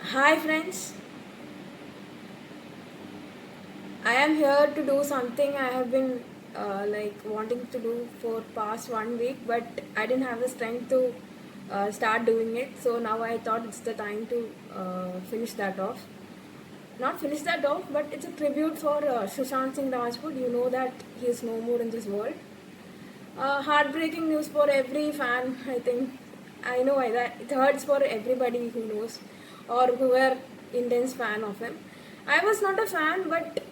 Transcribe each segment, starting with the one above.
Hi friends, I am here to do something I have been wanting to do for past 1 week, but I didn't have the strength to start doing it. So now I thought it's the time to finish that off. Not finish that off, but it's a tribute for Sushant Singh Rajput. You know that he is no more in this world. Heartbreaking news for every fan. I think I know that it hurts for everybody who knows or who were intense fan of him. I was not a fan, but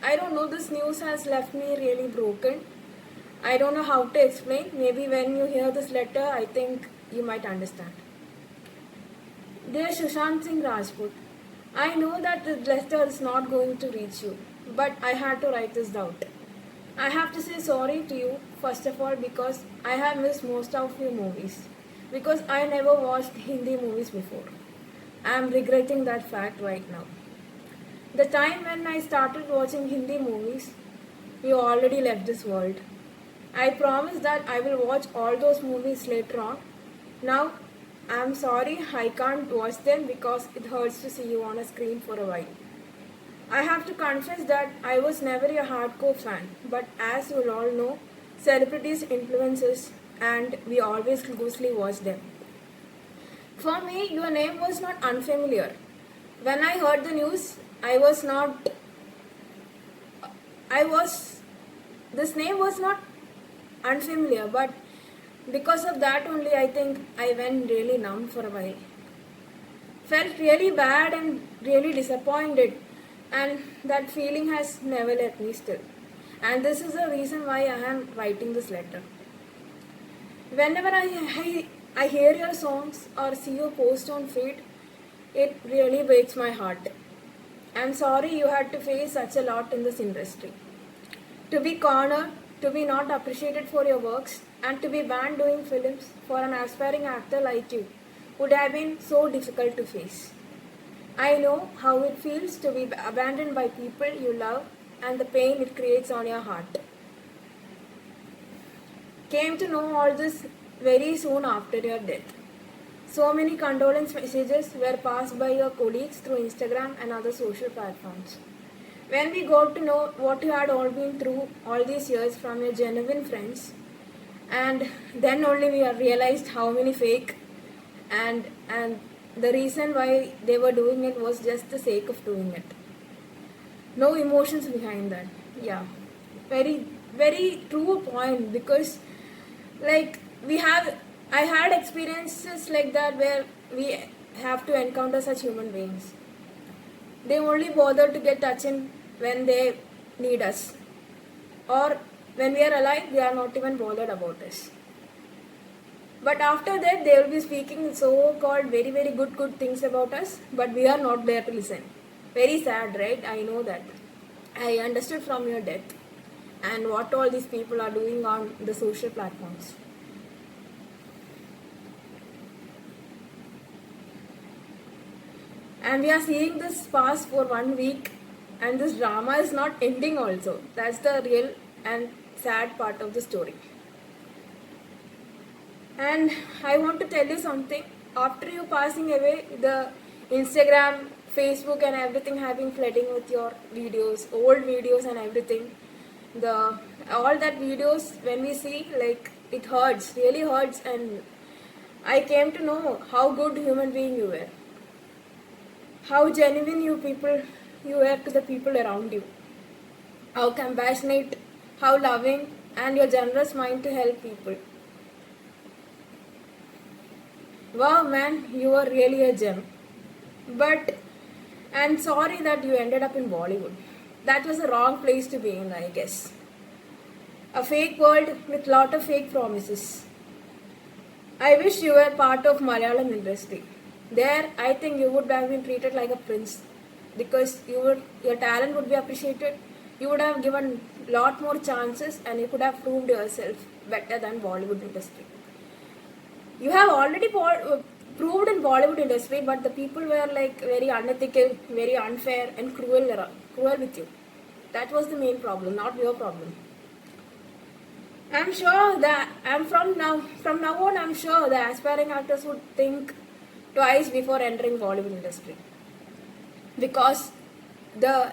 I don't know. This news has left me really broken. I don't know how to explain. Maybe when you hear this letter, I think you might understand. Dear Sushant Singh Rajput, I know that the letter is not going to reach you, but I had to write this out. I have to say sorry to you, first of all, because I have missed most of your movies. Because I never watched Hindi movies before. I am regretting that fact right now. The time when I started watching Hindi movies, you already left this world. I promise that I will watch all those movies later on. Now, I am sorry I can't watch them because it hurts to see you on a screen for a while. I have to confess that I was never a hardcore fan, but as you all know, celebrities influence us and we always closely watch them. For me, your name was not unfamiliar. When I heard the news, I was, this name was not unfamiliar, but because of that only, I think I went really numb for a while. Felt really bad and really disappointed, and that feeling has never left me still. And this is the reason why I am writing this letter. Whenever I hear your songs or see your post on feed, it really breaks my heart. I'm sorry you had to face such a lot in this industry. To be cornered, to be not appreciated for your works, and to be banned doing films for an aspiring actor like you would have been so difficult to face. I know how it feels to be abandoned by people you love and the pain it creates on your heart. Came to know all this very soon after your death. So many condolence messages were passed by your colleagues through Instagram and other social platforms. When we got to know what you had all been through all these years from your genuine friends, and then only we realized how many fake and the reason why they were doing it was just the sake of doing it. No emotions behind that. Yeah, very true point because like we have I had experiences like that where we have to encounter such human beings. They only bother to get touch in when they need us, or when we are alive they are not even bothered about us. But after that they will be speaking so called very good things about us, but we are not there to listen. Very sad, right? I know that. I understood from your death and what all these people are doing on the social platforms. And we are seeing this pass for 1 week, and this drama is not ending also. That's the real and sad part of the story. And I want to tell you something. After you passing away, the Instagram, Facebook, and everything have been flooding with your videos, old videos, and everything. The all that videos when we see, like, it hurts, really hurts, and I came to know how good human being you were, how genuine you were to the people around you, how compassionate, how loving, and your generous mind to help people. Wow, man, you are really a gem. But I'm sorry that you ended up in Bollywood. That was the wrong place to be in, I guess. A fake world with lot of fake promises. I wish you were part of Malayalam industry. There, I think you would have been treated like a prince because your talent would be appreciated. You would have given lot more chances, and you could have proved yourself better than Bollywood industry. You have already proved in Bollywood industry, but the people were like very unethical, very unfair, and cruel with you. That was the main problem, not your problem. I'm sure that from now on, I'm sure the aspiring actors would think twice before entering Bollywood industry, because the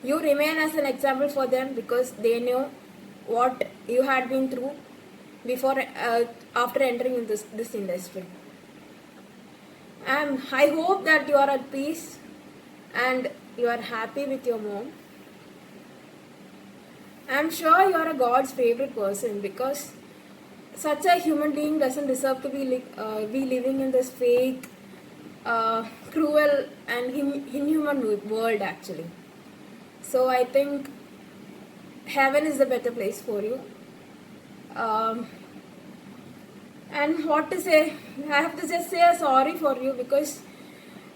you remain as an example for them, because they know what you had been through before after entering in this industry. And I hope that you are at peace and you are happy with your mom. I'm sure you are a God's favorite person, because such a human being doesn't deserve to be living in this fake, cruel, and inhuman world actually. So I think heaven is the better place for you. Um, and what to say? I have to just say a sorry for you, because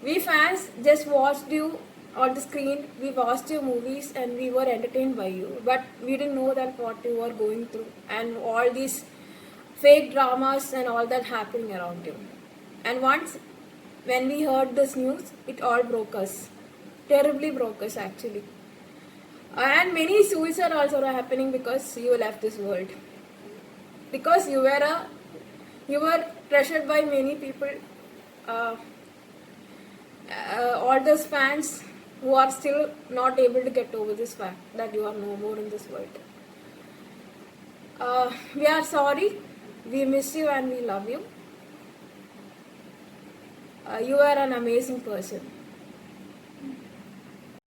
we fans just watched you on the screen. We watched your movies and we were entertained by you, but we didn't know that what you were going through and all these fake dramas and all that happening around you. And once when we heard this news, it all broke us. Terribly broke us actually. And many suicides also are happening because you left this world. Because you were pressured by many people, uh, all those fans who are still not able to get over this fact that you are no more in this world. We are sorry, we miss you and we love you. You are an amazing person.